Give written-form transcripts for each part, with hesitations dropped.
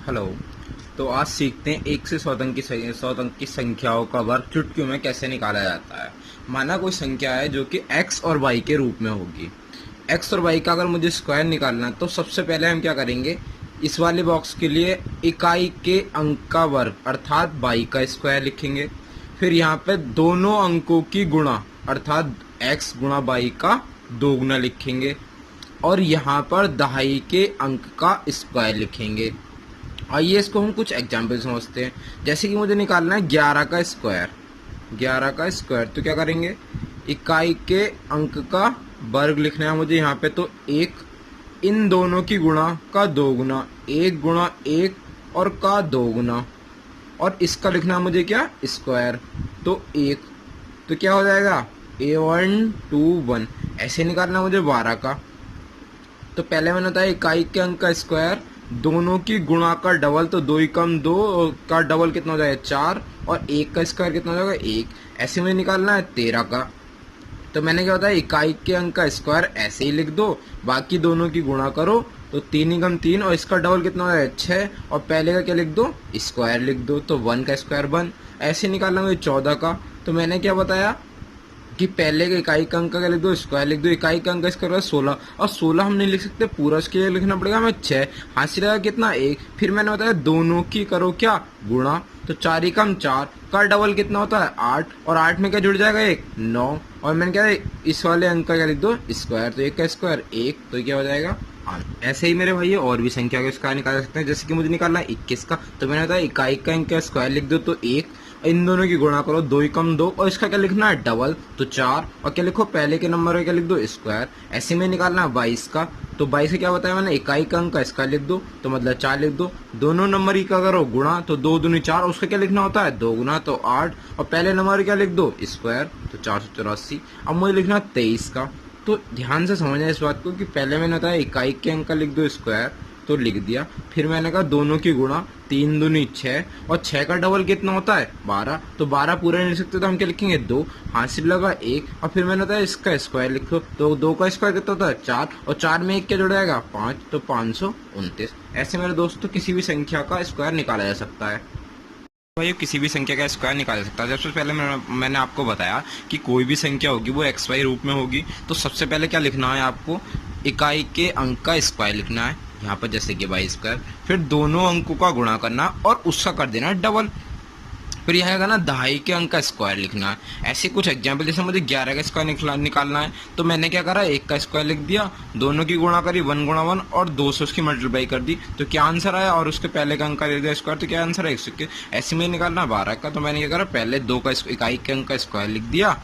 Hello. तो आज सीखते हैं 1 से 100 अंक की संख्याओं का वर्ग चुटकियों में कैसे निकाला जाता है। माना कोई संख्या है जो कि x और y के रूप में होगी। x और y का अगर मुझे स्क्वायर निकालना है तो सबसे पहले हम क्या करेंगे, इस वाले बॉक्स के लिए इकाई के अंक का वर्ग अर्थात y का स्क्वायर लिखेंगे। फिर यहाँ पे दोनों अंकों की गुणा अर्थात x गुणा y का दोगुना लिखेंगे और यहाँ पर दहाई के अंक का स्क्वायर लिखेंगे। आइए इसको हम कुछ एग्जाम्पल समझते हैं। जैसे कि मुझे निकालना है 11 का स्क्वायर। 11 का स्क्वायर तो क्या करेंगे, इकाई के अंक का वर्ग लिखना है मुझे यहाँ पे, तो 1 इन दोनों की गुणा का दोगुना, 1 गुणा 1 और का दोगुना, और इसका लिखना है मुझे क्या, स्क्वायर, तो 1। तो क्या हो जाएगा A1 2 1। ऐसे निकालना मुझे 12 का। तो पहले मैंने बताया इकाई के अंक का स्क्वायर, दोनों की गुणा का डबल, तो 2 ही कम 2 का डबल कितना हो जाएगा 4, और 1 का स्क्वायर कितना हो जाएगा 1। ऐसे में निकालना है 13 का। तो मैंने क्या बताया, इकाई के अंक का स्क्वायर ऐसे ही लिख दो, बाकी दोनों की गुणा करो, तो 3 ही कम 3 और इसका डबल कितना हो जाएगा 6, और पहले का क्या लिख दो, स्क्वायर लिख दो, तो 1 का स्क्वायर 1। ऐसे निकालना मुझे 14 का। तो मैंने क्या बताया कि पहले के इकाई का अंक का लिख दो, स्क्वायर लिख दो, इकाई का अंक इसका 16, और 16 हम नहीं लिख सकते पूरा, उसके लिए लिखना पड़ेगा हमें 6। हासिल लगा कितना 1। फिर मैंने बताया दोनों की करो क्या, गुणा, तो 4 ही कम 4 का डबल कितना होता है 8, और 8 में क्या जुड़ जाएगा 1 9, और मैंने क्या इस वाले अंक का क्या लिख दो, स्क्वायर, तो 1 का स्क्वायर 1, तो क्या हो जाएगा 8। ऐसे ही मेरे भाई और भी संख्या का स्क्वायर निकाल सकते हैं। जैसे कि मुझे निकालना है 21 का, तो मैंने बताया इकाई का अंक का स्क्वायर लिख दो, तो 1, इन दोनों की गुणा करो, 2 ही कम 2, और इसका क्या लिखना है डबल, तो 4, और क्या लिखो पहले के नंबर में क्या लिख दो, स्क्वायर। ऐसे में निकालना है 22 का, तो 22 का क्या बताया मैंने, इकाई का अंक का स्क्वायर लिख दो, तो मतलब 4 लिख दो, दोनों नंबर ही का करो गुणा, तो 2 दूनी 4, उसका क्या लिखना होता है 2 गुना, तो 8, और पहले नंबर क्या लिख दो, स्क्वायर, तो 484। अब मुझे लिखना 23 का। तो ध्यान से समझना इस बात को कि पहले मैंने बताया इकाई के अंक का लिख दो स्क्वायर, तो लिख दिया। फिर मैंने कहा दोनों की गुणा, 3 दूनी 6, और 6 का डबल कितना होता है 12, तो 12 पूरा नहीं लिख सकते, तो हम क्या लिखेंगे 2, हासिल लगा 1, और फिर मैंने बताया इसका स्क्वायर लिखो, तो 2 का स्क्वायर कितना होता है 4, और 4 में 1 क्या जुड़ेगा 5, तो 529। ऐसे मेरे दोस्तों किसी भी संख्या का स्क्वायर निकाला जा सकता है। भाई किसी भी संख्या का स्क्वायर निकाल सकता है। सबसे पहले मैंने आपको बताया कि कोई भी संख्या होगी वो एक्स वाई रूप में होगी, तो सबसे पहले क्या लिखना है आपको, इकाई के अंक का स्क्वायर लिखना है यहाँ पर, जैसे कि वाई स्क्वायर, फिर दोनों अंकों का गुणा करना और उसका कर देना डबल, फिर यहाँ का ना दहाई के अंक का स्क्वायर लिखना है। ऐसे कुछ एग्जाम्पल, जैसे मुझे 11 का स्क्वायर निकालना है, तो मैंने क्या करा, 1 का स्क्वायर लिख दिया, दोनों की गुणा करी 1 गुणा 1, और 2 से उसकी मल्टीप्लाई कर दी, तो क्या आंसर आया, और उसके पहले का अंक का लिख दिया स्क्वायर, तो क्या आंसर है 100। ऐसे में निकालना 12 का, तो मैंने क्या करा, पहले 2 का इकाई के अंक का स्क्वायर लिख दिया,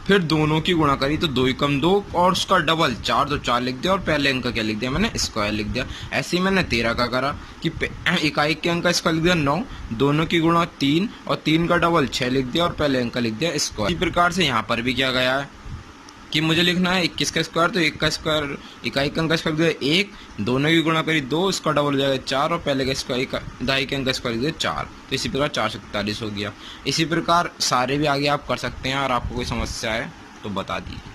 फिर दोनों की गुणा करी, तो 2 ही कम 2, और उसका डबल 4, तो 4 लिख दिया, और पहले अंक का क्या लिख दिया मैंने, स्क्वायर लिख दिया। ऐसे ही मैंने 13 का करा कि इकाई के अंक का स्क्वायर लिख दिया 9, दोनों की गुणा 3, और 3 का डबल 6 लिख दिया, और पहले अंक का लिख दिया स्क्वायर। इसी प्रकार से यहाँ पर भी क्या गया है कि मुझे लिखना है 21 का स्क्वायर, तो 1 का स्क्वायर इकाई के अंक का स्क्वायर लिख दिया 1, दोनों की गुणा करी 2, उसका डबल हो जाएगा 4, और पहले का स्क्वायर दहाई के अंक का स्क्वायर लिख दिया 4, तो इसी प्रकार 447 हो गया। इसी प्रकार सारे भी आगे आप कर सकते हैं, और आपको कोई समस्या है तो बता दीजिए।